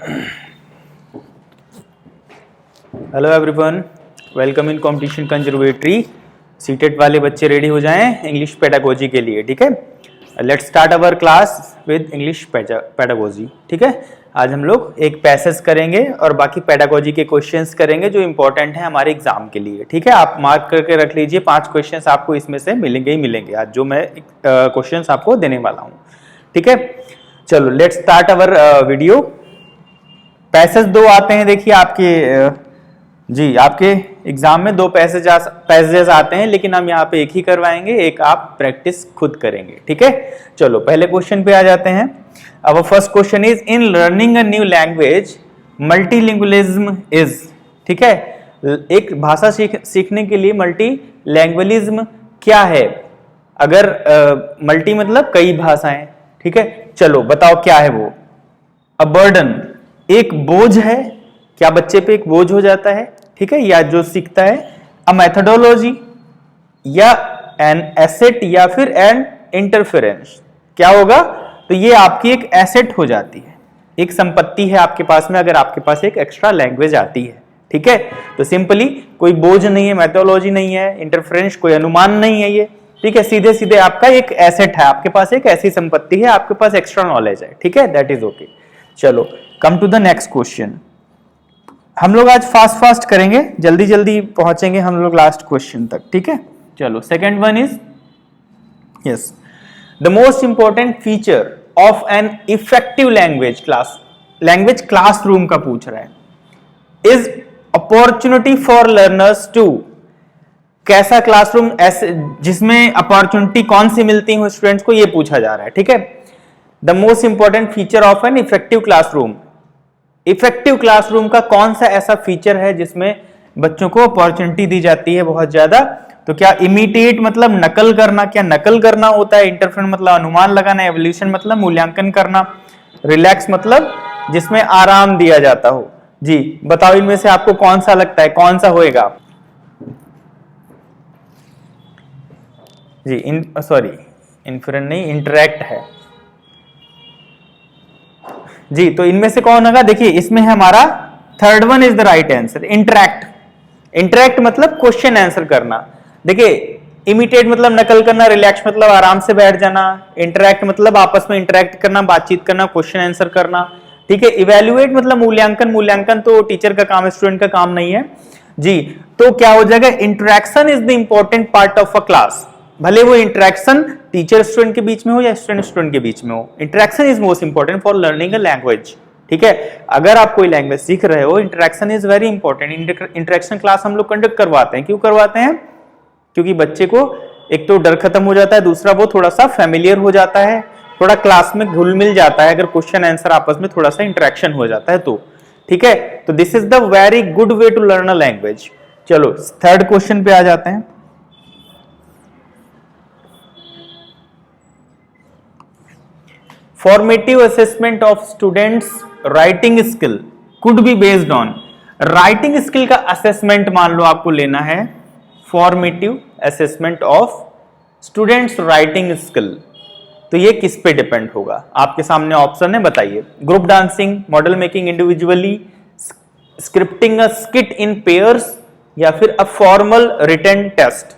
Hello everyone, welcome in competition conservatory. CTET वाले बच्चे ready हो जाएं इंग्लिश पेडागोजी के लिए। ठीक है, let's start our class with English pedagogy. ठीक है, आज हम लोग एक पैसेज करेंगे और बाकी पेडागोजी के क्वेश्चंस करेंगे जो इंपॉर्टेंट है हमारे एग्जाम के लिए। ठीक है, आप मार्क करके रख लीजिए, 5 क्वेश्चंस आपको इसमें से मिलेंगे ही मिलेंगे आज जो मैं क्वेश्चंस आपको देने वाला हूँ। ठीक है, चलो let's start our video. Passage 2 आते हैं, देखिए आपके जी आपके एग्जाम में 2 पैसेजेस आते हैं, लेकिन हम यहाँ पे एक ही करवाएंगे, एक आप प्रैक्टिस खुद करेंगे। ठीक है, चलो पहले क्वेश्चन पे आ जाते हैं। अब first question is, in learning a new language multilingualism is. ठीक है, एक भाषा सीखने के लिए मल्टीलैंग्वेलिज्म क्या है? अगर मल्टी मतलब कई भाषाएं। ठीक है, चलो बताओ क्या है वो। अ बर्डन, एक बोझ है, क्या बच्चे पे एक बोझ हो जाता है? ठीक है, या जो सीखता है। अ मेथोडोलॉजी, या एन एसेट, या फिर एन इंटरफेरेंस। क्या होगा? तो ये आपकी एक एसेट हो जाती है, एक संपत्ति है आपके पास में अगर आपके पास एक एक्स्ट्रा लैंग्वेज आती है। ठीक है, तो सिंपली कोई बोझ नहीं है, मेथोडोलॉजी नहीं है, इंटरफेरेंस कोई अनुमान नहीं है ये। ठीक है, सीधे सीधे आपका एक एसेट है, आपके पास एक ऐसी संपत्ति है, आपके पास एक्स्ट्रा नॉलेज है। ठीक है, दैट इज ओके। चलो come to the next question. हम लोग आज फास्ट करेंगे, जल्दी जल्दी पहुंचेंगे हम लोग लास्ट क्वेश्चन तक। ठीक है, चलो second one is, yes, the most important feature of an effective language classroom का पूछ रहा है। Is opportunity for learners to, कैसा क्लासरूम ऐसे जिसमें अपॉर्चुनिटी कौन सी मिलती है स्टूडेंट्स को, ये पूछा जा रहा है। ठीक है, the most important feature of an effective classroom, effective classroom का कौन सा ऐसा फीचर है जिसमें बच्चों को अपॉर्चुनिटी दी जाती है बहुत ज्यादा? तो क्या इमिटेट मतलब नकल करना, क्या नकल करना होता है? इंटरफेरेंस मतलब अनुमान लगाना, एवोल्यूशन मतलब मूल्यांकन करना, रिलैक्स मतलब जिसमें आराम दिया जाता हो। जी बताओ, इनमें से आपको कौन सा लगता है, कौन सा होएगा? जी इन्फ्रेंस नहीं, इंटरेक्ट है जी। तो इनमें से कौन होगा? देखिए इसमें है हमारा third one is the right answer, interact मतलब क्वेश्चन आंसर करना। देखिए इमिटेट मतलब नकल करना, रिलैक्स मतलब आराम से बैठ जाना, इंटरेक्ट मतलब आपस में इंटरेक्ट करना, बातचीत करना, क्वेश्चन आंसर करना। ठीक है, इवेल्युएट मतलब मूल्यांकन तो टीचर का काम है, स्टूडेंट का काम नहीं है जी। तो क्या हो जाएगा? Interaction is the important part of a class. भले वो इंटरेक्शन टीचर स्टूडेंट के बीच में हो या स्टूडेंट के बीच में हो, interaction is most important for learning a language. ठीक है, अगर आप कोई लैंग्वेज सीख रहे हो, interaction is very important. Interaction class हम लोग कंडक्ट करवाते हैं। क्यों करवाते हैं? क्योंकि बच्चे को एक तो डर खत्म हो जाता है, दूसरा वो थोड़ा सा फेमिलियर हो जाता है, थोड़ा क्लास में घुल मिल जाता है अगर क्वेश्चन आंसर आपस में थोड़ा सा इंटरेक्शन हो जाता है तो। ठीक है, तो this is the very good way to learn a language. चलो थर्ड क्वेश्चन पे आ जाते हैं। Formative assessment of students writing skill could be based on, writing skill का असेसमेंट मान लो आपको लेना है, formative assessment of students writing skill, तो ये किस पे डिपेंड होगा? आपके सामने ऑप्शन है, बताइए। Group dancing, model making individually, scripting a skit in pairs, या फिर अ फॉर्मल रिटन टेस्ट।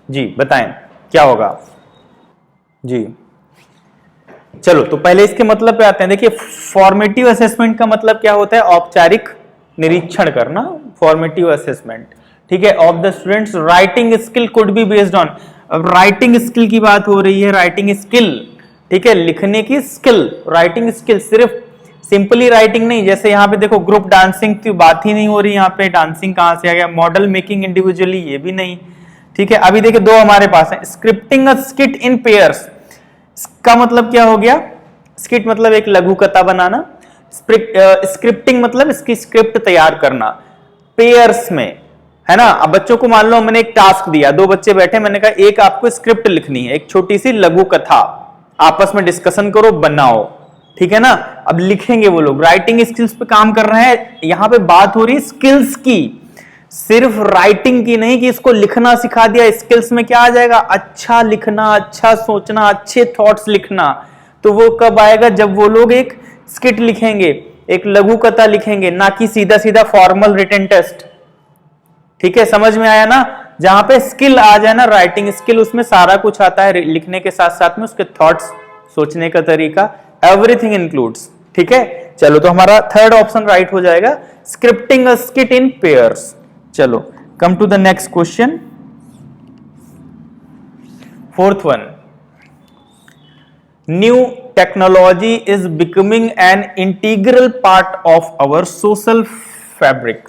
जी बताएं क्या होगा जी। चलो तो पहले इसके मतलब पे आते हैं। देखिए फॉर्मेटिव असेसमेंट का मतलब क्या होता है? औपचारिक निरीक्षण करना, फॉर्मेटिव असेसमेंट। ठीक है, of the students writing skill could be based on. अब राइटिंग स्किल की बात हो रही है, राइटिंग स्किल, ठीक है, लिखने की स्किल, राइटिंग स्किल, सिर्फ सिंपली राइटिंग नहीं। जैसे यहाँ पे देखो ग्रुप डांसिंग की बात ही नहीं हो रही, यहाँ पे डांसिंग कहां से आ गया? मॉडल मेकिंग इंडिविजुअली, ये भी नहीं। ठीक है, अभी देखिए 2 हमारे पास है। Scripting a skit in pairs का मतलब क्या हो गया? स्किट मतलब एक लघु कथा बनाना, स्क्रिप्टिंग मतलब इसकी स्क्रिप्ट तैयार करना पेयर्स में, है ना। अब बच्चों को मान लो मैंने एक टास्क दिया, 2 बच्चे बैठे, मैंने कहा एक आपको स्क्रिप्ट लिखनी है, एक छोटी सी लघु कथा, आपस में डिस्कशन करो, बनाओ। ठीक है ना, अब लिखेंगे वो लोग, राइटिंग स्किल्स पे काम कर रहे हैं। यहां पे बात हो रही है स्किल्स की, सिर्फ राइटिंग की नहीं कि इसको लिखना सिखा दिया। स्किल्स में क्या आ जाएगा? अच्छा लिखना, अच्छा सोचना, अच्छे थॉट्स लिखना। तो वो कब आएगा? जब वो लोग एक स्किट लिखेंगे, एक लघु कथा लिखेंगे, ना कि सीधा सीधा फॉर्मल रिटन टेस्ट। ठीक है, समझ में आया ना? जहां पे स्किल आ जाए ना, राइटिंग स्किल, उसमें सारा कुछ आता है, लिखने के साथ साथ में उसके थॉट्स, सोचने का तरीका, एवरीथिंग इंक्लूड्स। ठीक है, चलो तो हमारा थर्ड ऑप्शन राइट हो जाएगा, scripting a skit in pairs. चलो come to the next question, fourth one, new technology is becoming an integral part of our social fabric.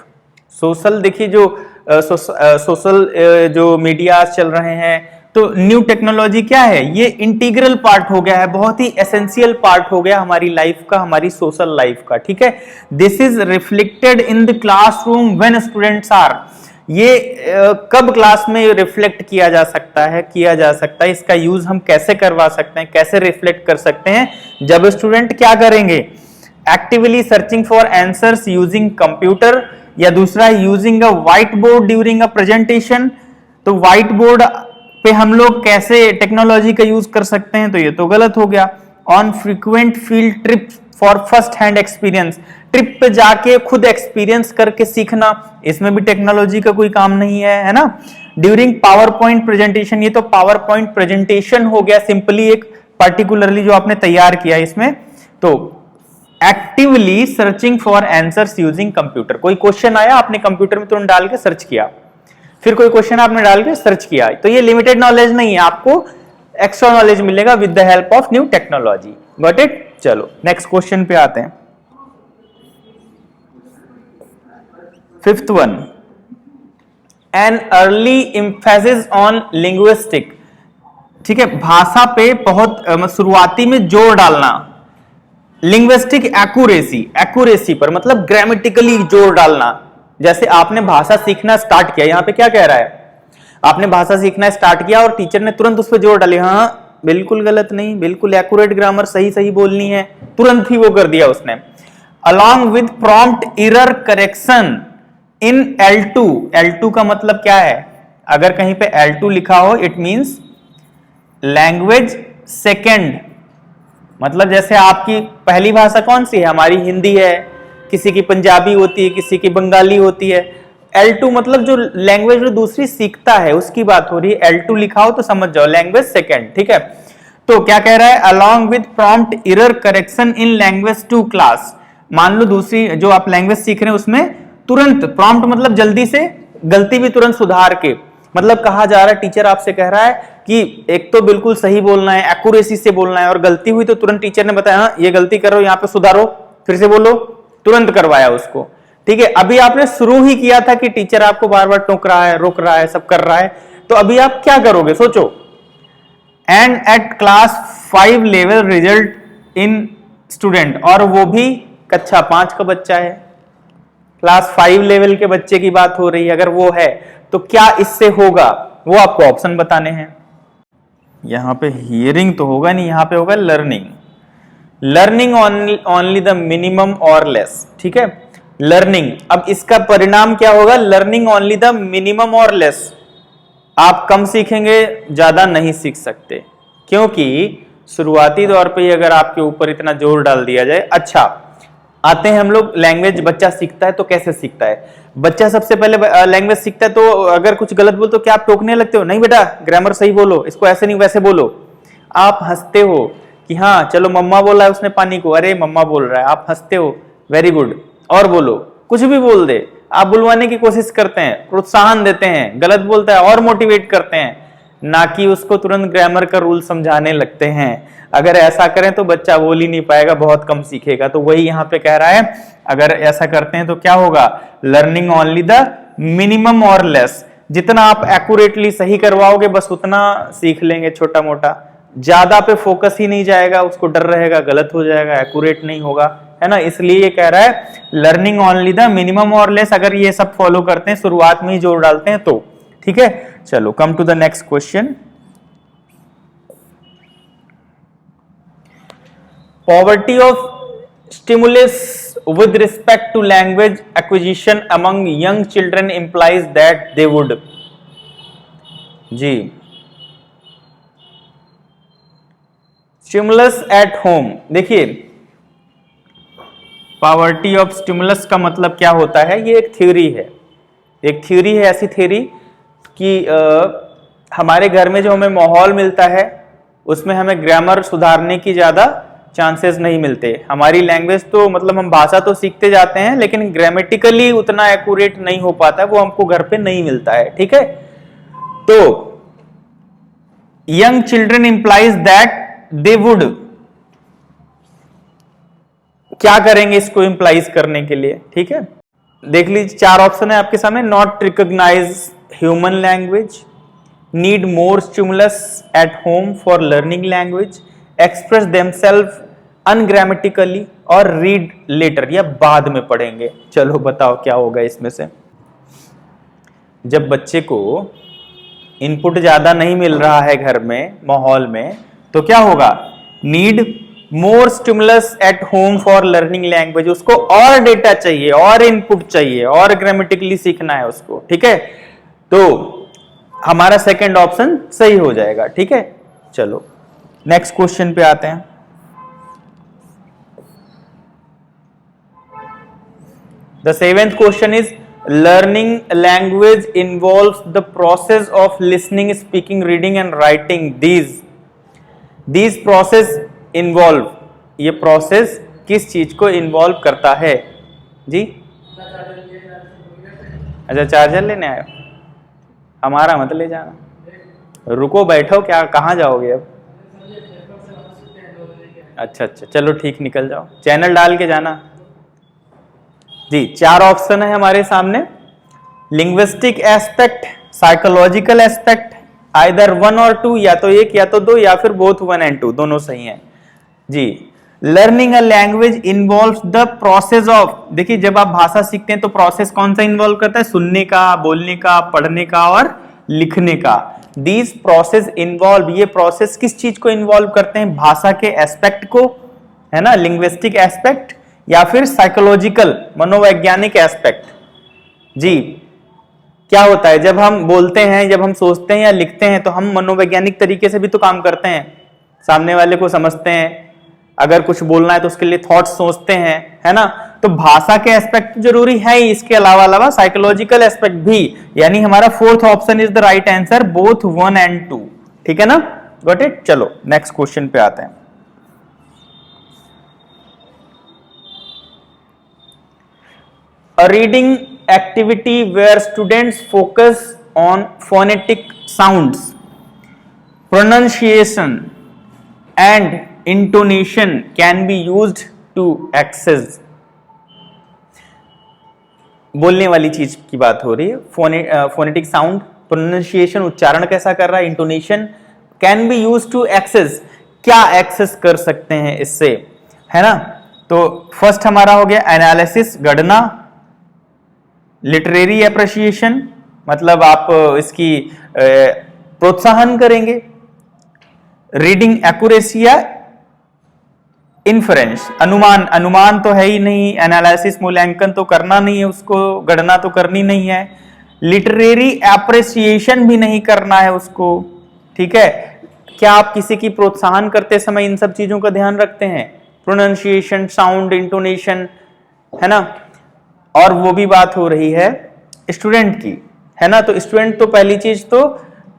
Social, देखिए जो सोशल जो मीडिया चल रहे हैं, तो न्यू टेक्नोलॉजी क्या है, ये इंटीग्रल पार्ट हो गया है, बहुत ही एसेंशियल पार्ट हो गया हमारी लाइफ का, हमारी सोशल लाइफ का। ठीक है, this is reflected in the classroom when students are, ये कब क्लास में रिफ्लेक्ट किया जा सकता है, इसका यूज हम कैसे करवा सकते हैं, कैसे रिफ्लेक्ट कर सकते हैं, जब स्टूडेंट क्या करेंगे, actively searching for answers using computer, या दूसरा using a white board during a presentation. तो व्हाइट बोर्ड पे हम लोग कैसे टेक्नोलॉजी का यूज कर सकते हैं, तो ये तो गलत हो गया। On frequent field trip for first hand experience, trip पे जाके खुद एक्सपीरियंस करके सीखना, इसमें भी टेक्नोलॉजी का कोई काम नहीं है ना। ड्यूरिंग पावर पॉइंट प्रेजेंटेशन, ये तो पावर पॉइंट प्रेजेंटेशन हो गया, सिंपली एक पर्टिकुलरली जो आपने तैयार किया इसमें। तो actively searching for answers using computer, कोई क्वेश्चन आया आपने कंप्यूटर में तुरंत डाल के सर्च किया, फिर कोई क्वेश्चन आपने डाल के सर्च किया, तो ये लिमिटेड नॉलेज नहीं है, आपको एक्स्ट्रा नॉलेज मिलेगा with the help of new technology. Got it? चलो नेक्स्ट क्वेश्चन पे आते हैं, fifth one, an early emphasis on linguistic. ठीक है, भाषा पे बहुत शुरुआती में जोर डालना, लिंग्विस्टिक एक्यूरेसी पर, मतलब ग्रामेटिकली जोर डालना। जैसे आपने भाषा सीखना स्टार्ट किया, यहां पे क्या कह रहा है, आपने भाषा सीखना स्टार्ट किया और टीचर ने तुरंत उस पर जोर डाली, हाँ बिल्कुल गलत नहीं, बिल्कुल एक्यूरेट ग्रामर, सही सही बोलनी है, तुरंत ही वो कर दिया उसने। Along with prompt error correction in L2, L2 का मतलब क्या है, अगर कहीं पे L2 लिखा हो इट मींस लैंग्वेज सेकेंड, मतलब जैसे आपकी पहली भाषा कौन सी है, हमारी हिंदी है, किसी की पंजाबी होती है, किसी की बंगाली होती है। L2 मतलब जो लैंग्वेज जो दूसरी सीखता है उसकी बात हो रही है, L2 लिखा हो तो समझ जाओ लैंग्वेज सेकेंड। ठीक है, तो क्या कह रहा है, along with prompt error correction in language 2 class. मान लो दूसरी जो आप लैंग्वेज सीख रहे हैं उसमें तुरंत, प्रॉम्प्ट मतलब जल्दी से, गलती भी तुरंत सुधार के, मतलब कहा जा रहा है, टीचर आपसे कह रहा है कि एक तो बिल्कुल सही बोलना है, एक्यूरेसी से बोलना है, और गलती हुई तो तुरंत टीचर ने बताया हाँ ये गलती कर रहे हो, यहाँ पे सुधारो, फिर से बोलो, तुरंत करवाया उसको। ठीक है, अभी आपने शुरू ही किया था कि टीचर आपको बार बार टोक रहा है, रोक रहा है, सब कर रहा है, तो अभी आप क्या करोगे सोचो। And at class 5 level result in student, और वो भी कक्षा 5 का बच्चा है, क्लास 5 लेवल के बच्चे की बात हो रही है, अगर वो है तो क्या इससे होगा, वो आपको ऑप्शन बताने हैं। यहां पे हियरिंग तो होगा नहीं, यहां पे होगा लर्निंग ओनली द मिनिमम और लेस। ठीक है, लर्निंग, अब इसका परिणाम क्या होगा, लर्निंग ओनली द मिनिमम और लेस, आप कम सीखेंगे, ज्यादा नहीं सीख सकते, क्योंकि शुरुआती दौर पे अगर आपके ऊपर इतना जोर डाल दिया जाए। अच्छा, आते हैं हम लोग, लैंग्वेज बच्चा सीखता है तो कैसे सीखता है, बच्चा सबसे पहले लैंग्वेज सीखता है तो अगर कुछ गलत बोल तो क्या आप टोकने लगते हो, नहीं बेटा ग्रामर सही बोलो, इसको ऐसे नहीं वैसे बोलो, आप हंसते हो कि हाँ चलो मम्मा बोला है उसने पानी को, अरे मम्मा बोल रहा है, आप हंसते हो, वेरी गुड, और बोलो, कुछ भी बोल दे, आप बुलवाने की कोशिश करते हैं, प्रोत्साहन देते हैं, गलत बोलता है और मोटिवेट करते हैं, ना कि उसको तुरंत ग्रामर का रूल समझाने लगते हैं। अगर ऐसा करें तो बच्चा बोल ही नहीं पाएगा, बहुत कम सीखेगा। तो वही यहाँ पे कह रहा है, अगर ऐसा करते हैं तो क्या होगा, लर्निंग ओनली द मिनिमम और लेस, जितना आप एक्यूरेटली सही करवाओगे बस उतना सीख लेंगे, छोटा मोटा, ज्यादा पे फोकस ही नहीं जाएगा, उसको डर रहेगा गलत हो जाएगा, एक्यूरेट नहीं होगा, है ना। इसलिए ये कह रहा है लर्निंग ओनली द मिनिमम और लेस, अगर ये सब फॉलो करते हैं, शुरुआत में ही जोर डालते हैं तो। ठीक है, चलो come to the next question. Poverty of stimulus with respect to language acquisition among young children implies that they would, जी, stimulus at home, देखिए पॉवर्टी ऑफ स्टिमुलस का मतलब क्या होता है? ये एक थ्योरी है, एक थ्योरी है, ऐसी थ्योरी कि हमारे घर में जो हमें माहौल मिलता है उसमें हमें ग्रामर सुधारने की ज़्यादा चांसेस नहीं मिलते। हमारी लैंग्वेज तो मतलब हम भाषा तो सीखते जाते हैं लेकिन ग्रामेटिकली उतना एक्यूरेट नहीं हो पाता है, वो हमको घर पे नहीं मिलता है। ठीक है, तो young children implies that they would, क्या करेंगे इसको इंप्लाइज करने के लिए? ठीक है, देख लीजिए 4 ऑप्शन है आपके सामने। Not recognise human language, need more stimulus at home for learning language, express themselves ungrammatically, और रीड लेटर, या बाद में पढ़ेंगे। चलो बताओ क्या होगा इसमें से। जब बच्चे को इनपुट ज्यादा नहीं मिल रहा है घर में, माहौल में, तो क्या होगा? Need more stimulus at home for learning language, उसको और डेटा चाहिए, और इनपुट चाहिए, और ग्रामेटिकली सीखना है उसको। ठीक है, तो हमारा सेकंड ऑप्शन सही हो जाएगा। ठीक है, चलो नेक्स्ट क्वेश्चन पे आते हैं। The 7th question is learning language involves the process of listening, speaking, reading and writing. These process involve, ये प्रोसेस किस चीज को इन्वॉल्व करता है जी? अच्छा, चार्जर लेने आए हो? हमारा मत ले जाना, रुको बैठो, क्या कहाँ जाओगे अब? अच्छा, चलो ठीक, निकल जाओ, चैनल डाल के जाना जी। 4 ऑप्शन है हमारे सामने। Linguistic aspect, psychological aspect, either 1 और 2, या तो 1 या तो 2, या फिर बोथ 1 and 2, दोनों सही हैं जी। Learning a language involves the process of, देखिए जब आप भाषा सीखते हैं तो प्रोसेस कौन सा इन्वॉल्व करता है? सुनने का, बोलने का, पढ़ने का और लिखने का। दीज प्रोसेस इन्वॉल्व, ये प्रोसेस किस चीज को इन्वॉल्व करते हैं? भाषा के एस्पेक्ट को, है ना, लिंग्विस्टिक एस्पेक्ट, या फिर साइकोलॉजिकल, मनोवैज्ञानिक एस्पेक्ट जी। क्या होता है जब हम बोलते हैं, जब हम सोचते हैं या लिखते हैं, तो हम मनोवैज्ञानिक तरीके से भी तो काम करते हैं, सामने वाले को समझते हैं, अगर कुछ बोलना है तो उसके लिए थॉट्स सोचते हैं, है ना। तो भाषा के एस्पेक्ट जरूरी है ही, इसके अलावा साइकोलॉजिकल एस्पेक्ट भी, यानी हमारा 4th option is the right answer, both 1 and 2। ठीक है ना, गॉट इट। चलो नेक्स्ट क्वेश्चन पे आते हैं। A reading activity where students focus on phonetic sounds, pronunciation and intonation can be used to access, बोलने वाली चीज की बात हो रही है। फोनेटिक साउंड, प्रोनाउंसिएशन, उच्चारण कैसा कर रहा है, intonation, can be use to assess, क्या एक्सेस कर सकते हैं इससे, है ना। तो फर्स्ट हमारा हो गया एनालिसिस, गणना, लिटरेरी एप्रिसिएशन, मतलब आप इसकी प्रोत्साहन करेंगे, रीडिंग एक्यूरेसी या इन्फरेंस, अनुमान तो है ही नहीं, एनालिसिस मूल्यांकन तो करना नहीं है उसको, गणना तो करनी नहीं है, लिटरेरी एप्रिसिएशन भी नहीं करना है उसको। ठीक है, क्या आप किसी की प्रोत्साहन करते समय इन सब चीजों का ध्यान रखते हैं? प्रोनाउंसिएशन, साउंड, इंटोनेशन, है ना। और वो भी बात हो रही है स्टूडेंट की, है ना। तो स्टूडेंट तो पहली चीज तो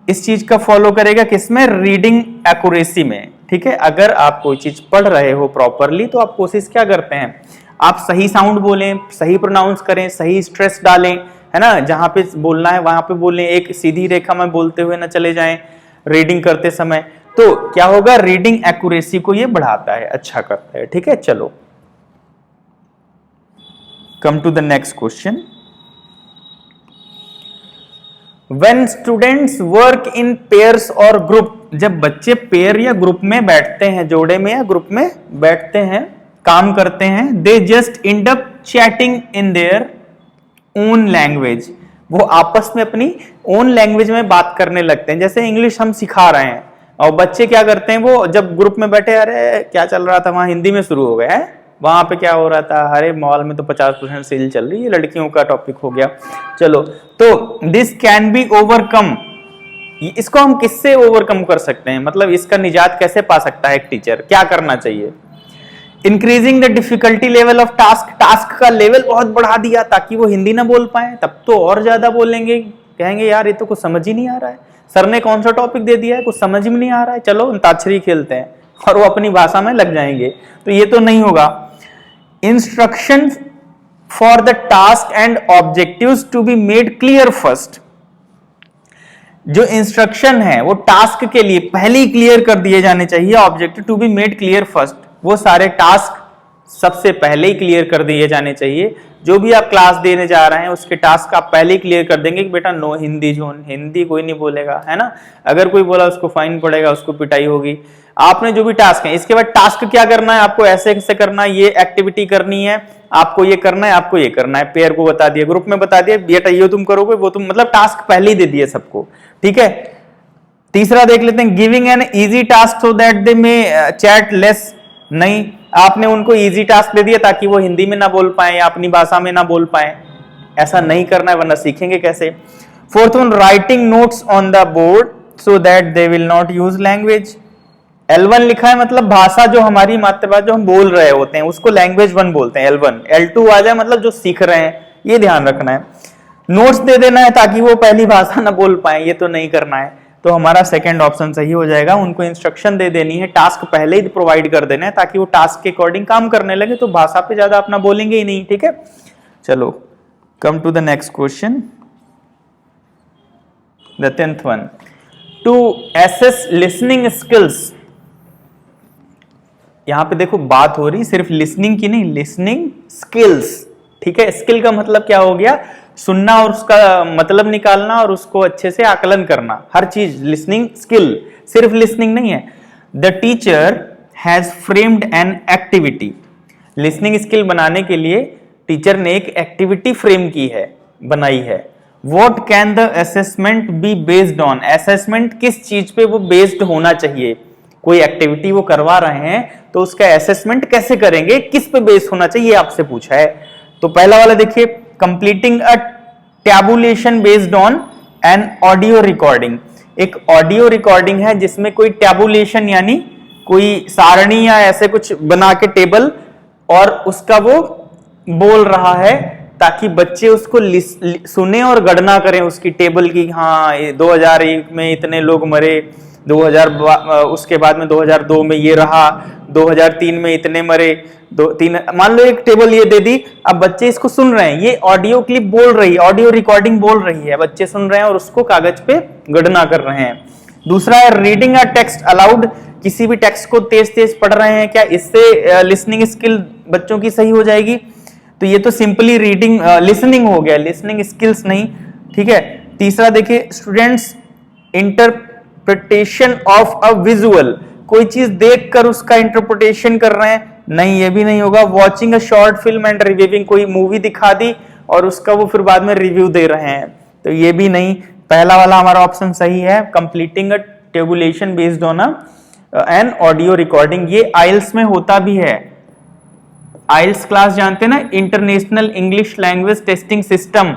इस चीज का फॉलो करेगा किसमें? रीडिंग एक्यूरेसी में। ठीक है, अगर आप कोई चीज पढ़ रहे हो प्रॉपरली तो आप कोशिश क्या करते हैं? आप सही साउंड बोलें, सही प्रोनाउंस करें, सही स्ट्रेस डालें, है ना, जहां पे बोलना है वहां पे बोलें, एक सीधी रेखा में बोलते हुए ना चले जाएं रीडिंग करते समय। तो क्या होगा? रीडिंग एक्यूरेसी को ये बढ़ाता है, अच्छा करता है। ठीक है, चलो come to the next question. When students work in pairs or group, जब बच्चे पेयर या ग्रुप में बैठते हैं, जोड़े में या ग्रुप में बैठते हैं, काम करते हैं, they just end up chatting in their own language, वो आपस में अपनी own language में बात करने लगते हैं। जैसे इंग्लिश हम सिखा रहे हैं और बच्चे क्या करते हैं, वो जब ग्रुप में बैठे, अरे क्या चल रहा था वहां, हिंदी में शुरू हो गया है, वहां पे क्या हो रहा था, अरे मॉल में तो 50% सेल चल रही है, लड़कियों का टॉपिक हो गया। चलो, तो दिस कैन बी ओवरकम, इसको हम किससे ओवरकम कर सकते हैं, मतलब इसका निजात कैसे पा सकता है एक टीचर, क्या करना चाहिए? Increasing the difficulty level of task, task का लेवल बहुत बढ़ा दिया ताकि वो हिंदी ना बोल पाए, तब तो और ज्यादा बोलेंगे, कहेंगे यार ये तो कुछ समझ ही नहीं आ रहा है, सर ने कौन सा टॉपिक दे दिया है, कुछ समझ में नहीं आ रहा है, चलो अंताक्षरी खेलते हैं, और वो अपनी भाषा में लग जाएंगे। तो ये तो नहीं होगा। Instruction for the task and objectives to be made clear first, जो इंस्ट्रक्शन है वो टास्क के लिए पहले ही क्लियर कर दिए जाने चाहिए, objective to be made clear first, वो सारे टास्क सबसे पहले ही क्लियर कर दिए जाने चाहिए। जो भी आप क्लास देने जा रहे हैं उसके टास्क आप पहले ही क्लियर कर देंगे कि बेटा नो हिंदी जोन, हिंदी कोई नहीं बोलेगा, है ना, अगर कोई बोला उसको फाइन पड़ेगा, उसको पिटाई होगी। आपने जो भी टास्क है, इसके बाद टास्क क्या करना है, आपको ऐसे ऐसे करना है, ये एक्टिविटी करनी है, आपको ये करना है, आपको ये करना है, पेयर को बता दिया, ग्रुप में बता दिया, बेटा ये तुम करोगे, वो तुम, मतलब टास्क पहले ही दे दिए सबको, ठीक है। तीसरा देख लेते हैं, giving an easy task so that they may chat less, नहीं, आपने उनको इजी टास्क दे दिया ताकि वो हिंदी में ना बोल पाए या अपनी भाषा में ना बोल पाए, ऐसा नहीं करना है वरना सीखेंगे कैसे। Fourth one, writing notes on the board so that they will not use language. L1 लिखा है मतलब भाषा जो हमारी मातृभाषा जो हम बोल रहे होते हैं उसको लैंग्वेज 1 बोलते हैं, L1। L2 आ जाए मतलब जो सीख रहे हैं, ये ध्यान रखना है। नोट्स दे देना है ताकि वो पहली भाषा ना बोल पाए, ये तो नहीं करना है। तो हमारा सेकंड ऑप्शन सही हो जाएगा, उनको इंस्ट्रक्शन दे देनी है, टास्क पहले ही प्रोवाइड कर देना है ताकि वो टास्क के अकॉर्डिंग काम करने लगे, तो भाषा पे ज्यादा अपना बोलेंगे ही नहीं, ठीक है। चलो come to the next question, the 10th one, to assess listening skills. यहां पे देखो बात हो रही सिर्फ लिसनिंग की नहीं, लिसनिंग स्किल्स, ठीक है। स्किल का मतलब क्या हो गया, सुनना और उसका मतलब निकालना और उसको अच्छे से आकलन करना, हर चीज लिसनिंग स्किल, सिर्फ लिसनिंग नहीं है। The teacher has framed an activity, listening skill बनाने के लिए टीचर ने एक एक्टिविटी फ्रेम की है, बनाई है। What can the assessment be based on, assessment किस चीज पे वो बेस्ड होना चाहिए, कोई एक्टिविटी वो करवा रहे हैं तो उसका असेसमेंट कैसे करेंगे, किस पे बेस्ड होना चाहिए, आपसे पूछा है। तो पहला वाला देखिए, completing a tabulation based on an audio recording, एक ऑडियो रिकॉर्डिंग है जिसमें कोई टैबुलेशन यानी कोई सारणी या ऐसे कुछ बना के टेबल, और उसका वो बोल रहा है ताकि बच्चे उसको सुने और गणना करें उसकी टेबल की, हाँ 2001 में इतने लोग मरे, 2000 उसके बाद में 2002 में ये रहा, 2003 में इतने मरे, 3 मान लो एक टेबल ये दे दी, अब बच्चे इसको सुन रहे हैं, ये ऑडियो क्लिप बोल रही है, ऑडियो रिकॉर्डिंग बोल रही है, बच्चे सुन रहे हैं और उसको कागज पे गणना कर रहे हैं। दूसरा है रीडिंग अ टेक्स्ट अलाउड, किसी भी टेक्स्ट को तेज तेज पढ़ रहे हैं, क्या इससे लिसनिंग स्किल बच्चों की सही हो जाएगी? तो ये तो सिंपली रीडिंग लिसनिंग हो गया, लिसनिंग स्किल्स नहीं, ठीक है। तीसरा देखिए, students interpretation of a visual, कोई चीज देखकर उसका इंटरप्रिटेशन कर रहे हैं, नहीं ये भी नहीं होगा। Watching a short film and reviewing, कोई मूवी दिखा दी और उसका वो फिर बाद में रिव्यू दे रहे हैं, तो ये भी नहीं। पहला वाला हमारा ऑप्शन सही है, completing a tabulation based on an audio recording. ये आइल्स में होता भी है, आइल्स क्लास जानते हैं ना, international English language testing system.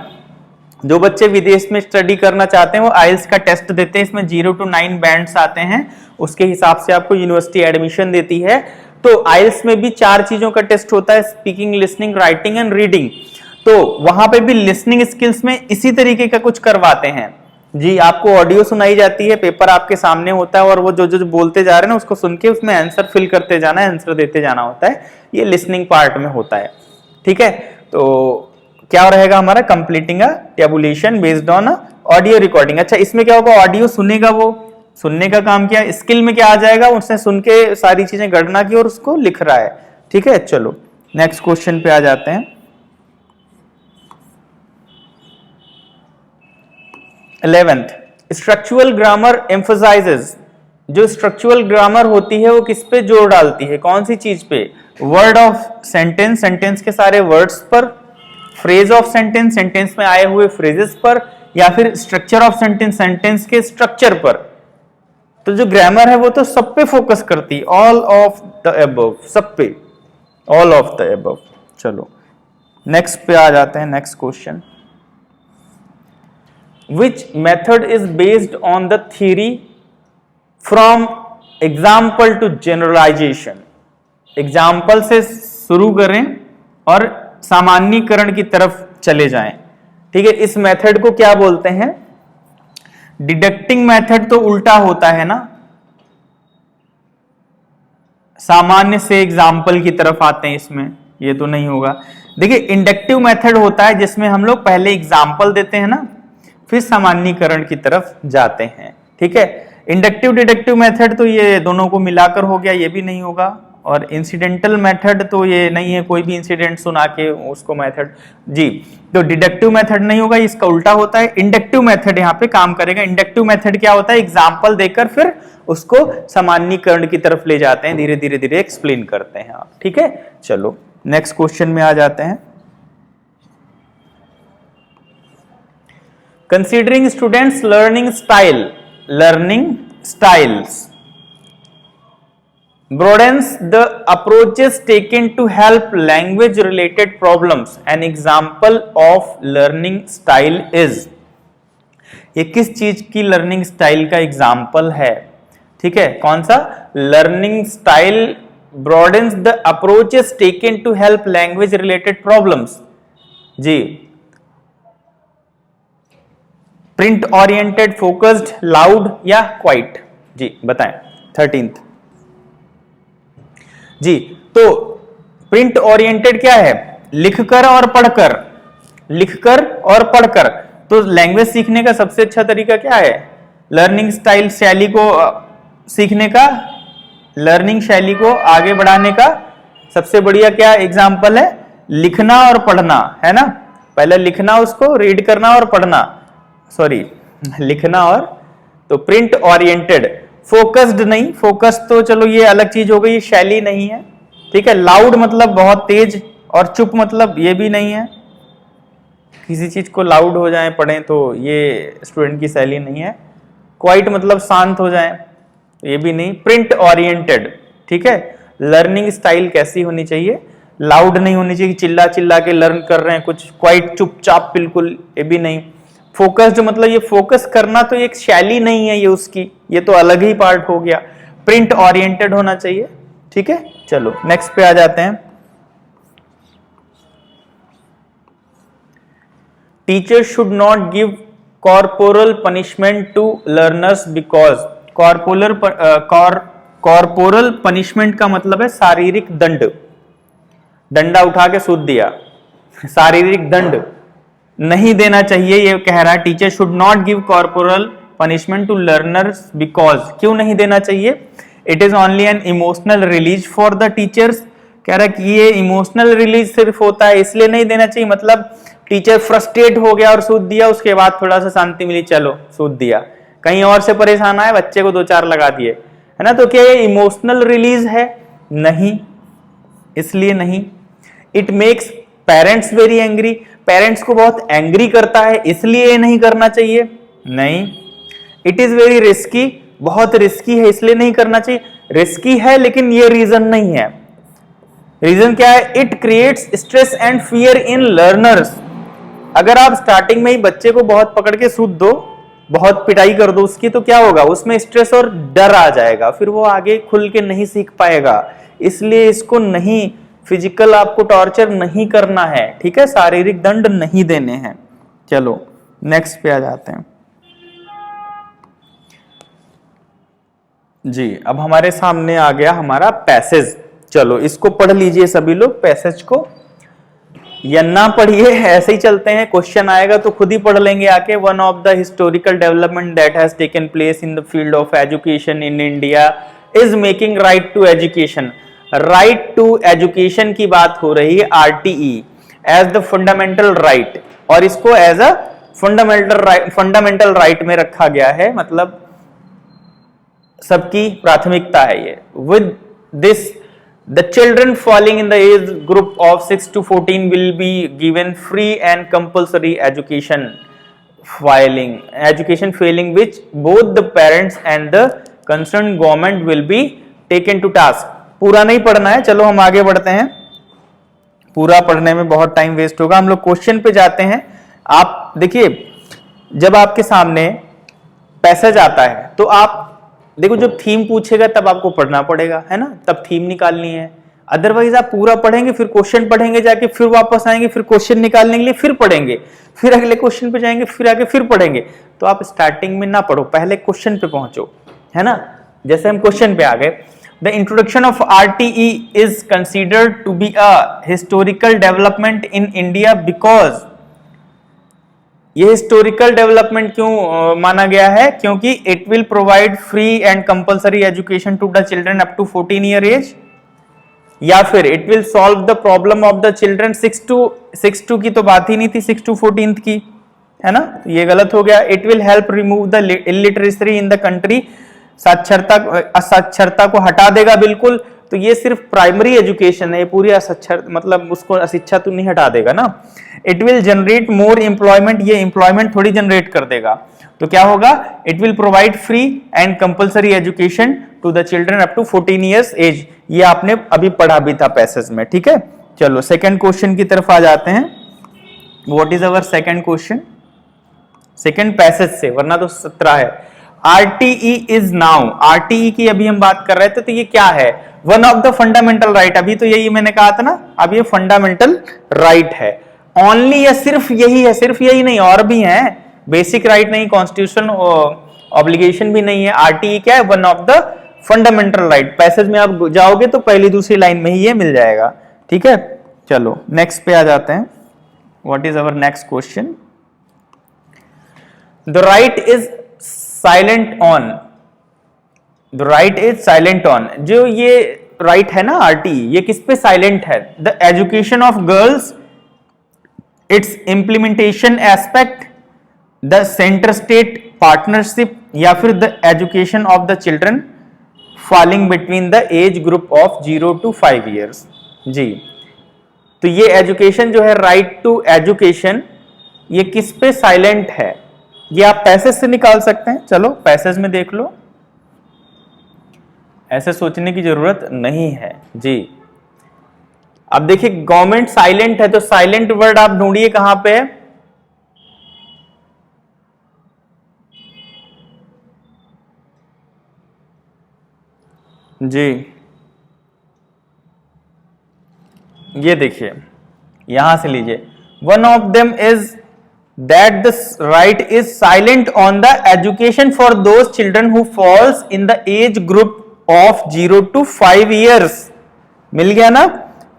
जो बच्चे विदेश में स्टडी करना चाहते हैं वो आइल्स का टेस्ट देते हैं, इसमें 0 to 9 बैंड्स आते हैं, उसके हिसाब से आपको यूनिवर्सिटी एडमिशन देती है। तो आइल्स में भी 4 चीजों का टेस्ट होता है, speaking, listening, writing and reading. तो वहां पे भी लिसनिंग स्किल्स में इसी तरीके का कुछ करवाते हैं जी, आपको ऑडियो सुनाई जाती है, पेपर आपके सामने होता है और वो जो जो बोलते जा रहे हैं ना उसको सुन के उसमें आंसर फिल करते जाना है, आंसर देते जाना होता है, ये लिसनिंग पार्ट में होता है, ठीक है। तो क्या रहेगा हमारा, completing a tabulation based on audio recording. अच्छा, इसमें क्या होगा, ऑडियो सुनेगा, वो सुनने का काम किया, स्किल में क्या आ जाएगा, उसने सुन के सारी चीजें गणना की और उसको लिख रहा है, ठीक है। चलो नेक्स्ट क्वेश्चन पे आ जाते हैं। 11th, स्ट्रक्चरल ग्रामर एम्फसाइजेस, जो स्ट्रक्चरल ग्रामर होती है वो किस पे जोर डालती है, कौन सी चीज पे, वर्ड ऑफ सेंटेंस, सेंटेंस के सारे वर्ड्स पर, फ्रेज ऑफ सेंटेंस, सेंटेंस में आए हुए फ्रेजेस पर, या फिर स्ट्रक्चर ऑफ सेंटेंस, सेंटेंस के स्ट्रक्चर पर। तो जो ग्रामर है वो तो सब पे फोकस करती है, ऑल ऑफ द अबव, सब पे, ऑल ऑफ द अबव। चलो नेक्स्ट पे आ जाते हैं, next question, which method is based on the theory from example to generalization, example से शुरू करें और सामान्यीकरण की तरफ चले जाएं। ठीक है, इस मेथड को क्या बोलते हैं? डिडक्टिंग मेथड तो उल्टा होता है ना, सामान्य से एग्जाम्पल की तरफ आते हैं, इसमें ये तो नहीं होगा। देखिए, इंडक्टिव मेथड होता है जिसमें हम लोग पहले एग्जाम्पल देते हैं ना, फिर सामान्यीकरण की तरफ जाते हैं। ठीक है, इंडक्टिव डिडक्टिव मेथड तो ये दोनों को मिलाकर हो गया, ये भी नहीं होगा। और इंसिडेंटल मेथड तो ये नहीं है, कोई भी इंसिडेंट सुना के उसको मेथड जी, तो डिडक्टिव मेथड नहीं होगा, इसका उल्टा होता है। इंडक्टिव मेथड यहाँ पे काम करेगा। इंडक्टिव मेथड क्या होता है? एग्जाम्पल देकर फिर उसको सामान्यीकरण की तरफ ले जाते हैं, धीरे धीरे धीरे एक्सप्लेन करते हैं आप। ठीक है, चलो नेक्स्ट क्वेश्चन में आ जाते हैं। Considering students learning styles broadens the approaches taken to help language related problems. An example of learning style is, ये किस चीज की लर्निंग स्टाइल का एग्जाम्पल है? ठीक है, कौन सा? Learning style broadens the approaches taken to help language related problems जी। प्रिंट ओरिएंटेड, फोकस्ड, लाउड या क्वाइट जी, बताएं। 13th जी, तो प्रिंट ओरिएंटेड क्या है? लिखकर और पढ़कर, लिखकर और पढ़कर। तो लैंग्वेज सीखने का सबसे अच्छा तरीका क्या है? लर्निंग स्टाइल शैली को सीखने का, लर्निंग शैली को आगे बढ़ाने का सबसे बढ़िया क्या एग्जाम्पल है? लिखना और पढ़ना, है ना। पहले लिखना, उसको रीड करना और पढ़ना, सॉरी लिखना और, तो प्रिंट ओरिएंटेड। फोकस्ड नहीं, फोकस तो चलो ये अलग चीज हो गई, ये शैली नहीं है। ठीक है, लाउड मतलब बहुत तेज, और चुप मतलब ये भी नहीं है, किसी चीज को लाउड हो जाए पढ़ें तो ये स्टूडेंट की शैली नहीं है। क्वाइट मतलब शांत हो जाए, ये भी नहीं। प्रिंट ओरिएंटेड, ठीक है। लर्निंग स्टाइल कैसी होनी चाहिए? लाउड नहीं होनी चाहिए, चिल्ला चिल्ला के लर्न कर रहे हैं कुछ, क्वाइट चुपचाप बिल्कुल, ये भी नहीं। फोकस्ड मतलब ये फोकस करना तो एक शैली नहीं है ये उसकी, ये तो अलग ही पार्ट हो गया। प्रिंट ओरिएंटेड होना चाहिए। ठीक है, चलो नेक्स्ट पे आ जाते हैं। Teacher should not give corporal punishment to learners because, corporal punishment का मतलब है शारीरिक दंड, डंडा उठा के सूद दिया, शारीरिक दंड नहीं देना चाहिए, ये कह रहा है। Teacher should not give corporal punishment to learners because, क्यों नहीं देना चाहिए? It is only an emotional release for the teachers, कह रहा है कि ये इमोशनल रिलीज सिर्फ होता है इसलिए नहीं देना चाहिए। मतलब टीचर फ्रस्ट्रेट हो गया और सूद दिया, उसके बाद थोड़ा सा शांति मिली, चलो सूद दिया, कहीं और से परेशान आए, बच्चे को 2-4 लगा दिए, है ना, तो क्या ये इमोशनल रिलीज है? नहीं, इसलिए नहीं। It makes parents very angry, parents को बहुत एंग्री करता है, इसलिए नहीं करना चाहिए, नहीं। इट इज वेरी रिस्की, बहुत रिस्की है इसलिए नहीं करना चाहिए, रिस्की है लेकिन ये रीजन नहीं है। रीजन क्या है? It creates stress and fear in learners. अगर आप स्टार्टिंग में ही बच्चे को बहुत पकड़ के सूद दो, बहुत पिटाई कर दो उसकी, तो क्या होगा? उसमें स्ट्रेस और डर आ जाएगा, फिर वो आगे खुल के नहीं सीख पाएगा। इसलिए इसको नहीं, फिजिकल आपको टॉर्चर नहीं करना है, ठीक है, शारीरिक दंड नहीं देने हैं। चलो नेक्स्ट पे आ जाते हैं जी। अब हमारे सामने आ गया हमारा पैसेज, चलो इसको पढ़ लीजिए सभी लोग पैसेज को, या ना पढ़िए, ऐसे ही चलते हैं, क्वेश्चन आएगा तो खुद ही पढ़ लेंगे आके। One of the historical development that has taken place in the field of education in India is making right to education. Right to education की बात हो रही है, RTE as the fundamental right, और इसको एज अ फंडामेंटल राइट में रखा गया है, मतलब सबकी प्राथमिकता है ये। With this the children falling in the age group of 6 to 14 will be given free and compulsory education failing which both the parents and the concerned government will be taken to task। पूरा नहीं पढ़ना है, चलो हम आगे बढ़ते हैं, पूरा पढ़ने में बहुत टाइम वेस्ट होगा। हम लोग क्वेश्चन पे जाते हैं। आप देखिए, जब आपके सामने पैसेज आता है तो आप देखो, जब थीम पूछेगा तब आपको पढ़ना पड़ेगा, है ना, तब थीम निकालनी है। अदरवाइज आप पूरा पढ़ेंगे, फिर क्वेश्चन पढ़ेंगे जाके, फिर वापस आएंगे, फिर क्वेश्चन निकालने के लिए फिर पढ़ेंगे, फिर अगले क्वेश्चन पे जाएंगे, फिर आगे फिर पढ़ेंगे। तो आप स्टार्टिंग में ना पढ़ो, पहले क्वेश्चन पे पहुंचो, है ना। जैसे हम क्वेश्चन पे आ गए, the introduction of RTE is considered to be a historical development in India because, ये हिस्टोरिकल डेवलपमेंट क्यों माना गया है? क्योंकि it will provide free and compulsory education to the children up to 14 year age, या फिर it will solve the problem of the children 6 to की तो बात ही नहीं थी, 6 to 14 की, है ना, ये गलत हो गया। It will help remove the illiteracy in the country, असाक्षरता को हटा देगा बिल्कुल। तो ये सिर्फ प्राइमरी एजुकेशन है, पूरी असाक्षर मतलब उसको अशिक्षा तो नहीं हटा देगा ना। It will generate more employment, ये एम्प्लॉयमेंट थोड़ी जनरेट कर देगा। तो क्या होगा? It will provide free and compulsory education to the children up to 14 years age, ये आपने अभी पढ़ा भी था पैसेज में, ठीक है। चलो सेकंड क्वेश्चन की तरफ आ जाते हैं। What is our second question? Second passage से, वरना तो 17 है। RTE इज नाउ, RTE की अभी हम बात कर रहे थे, तो ये क्या है? One of the fundamental right, अभी तो यही मैंने कहा था ना, अब ये फंडामेंटल राइट है। ओनली या सिर्फ यही है? सिर्फ यही नहीं, और भी है। बेसिक राइट नहीं, कॉन्स्टिट्यूशन ऑब्लिगेशन भी नहीं है। RTE क्या है? One of the fundamental right. Passage में आप जाओगे तो पहली दूसरी लाइन में ही ये मिल जाएगा, ठीक है। चलो नेक्स्ट पे आ जाते हैं। What is our next question? The right is silent on, the right is silent on, जो ये राइट है ना RTE, ये किस पे साइलेंट है? The education of girls, its implementation aspect, the centre state partnership, या फिर the education of the children falling between the age group of 0 to 5 years. जी, तो ये एजुकेशन जो है, राइट टू एजुकेशन, ये किस पे साइलेंट है? ये आप पैसेज से निकाल सकते हैं। चलो पैसेज में देख लो, ऐसे सोचने की जरूरत नहीं है जी। अब देखिए गवर्नमेंट साइलेंट है, तो साइलेंट वर्ड आप ढूंढिए कहां पे है। जी, ये देखिए, यहां से लीजिए। One of them is that the right is silent on the education for those children who falls in the age group of 0 to 5 years। मिल गया ना?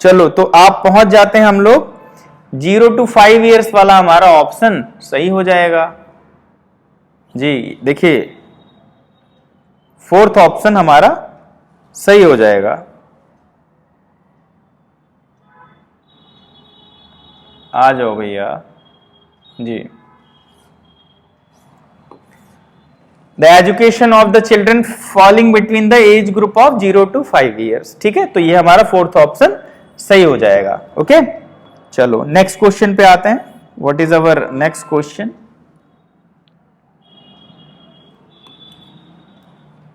चलो तो आप पहुंच जाते हैं हम लोग 0 to 5 years वाला, हमारा ऑप्शन सही हो जाएगा जी। देखिए फोर्थ ऑप्शन हमारा सही हो जाएगा। आ जाओ भैया जी। The education of the children falling between the age group of 0 to 5 years, ठीक है। तो ये हमारा फोर्थ ऑप्शन सही हो जाएगा। ओके, चलो नेक्स्ट क्वेश्चन पे आते हैं। What is our next question?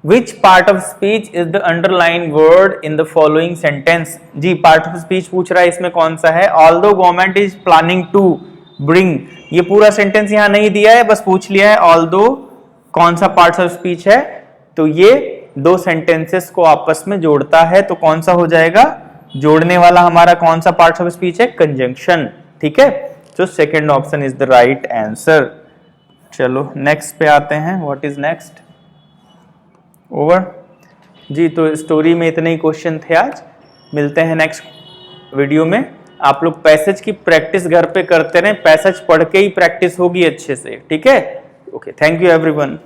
Which part of speech is the underlined word in the following sentence? जी, पार्ट ऑफ स्पीच पूछ रहा है, इसमें कौन सा है? Although government is planning to bring, ये पूरा सेंटेंस यहां नहीं दिया है, बस पूछ लिया है although कौन सा पार्ट ऑफ स्पीच है। तो ये दो सेंटेंसेस को आपस में जोड़ता है, तो कौन सा हो जाएगा? जोड़ने वाला हमारा कौन सा पार्ट ऑफ स्पीच है? कंजंक्शन, ठीक है। तो second option is the right answer. चलो नेक्स्ट पे आते हैं। What is next? ओवर जी। तो स्टोरी में इतने ही क्वेश्चन थे आज। मिलते हैं नेक्स्ट वीडियो में। आप लोग पैसेज की प्रैक्टिस घर पे करते रहें, पैसेज पढ़ के ही प्रैक्टिस होगी अच्छे से, ठीक है। Okay, thank you everyone.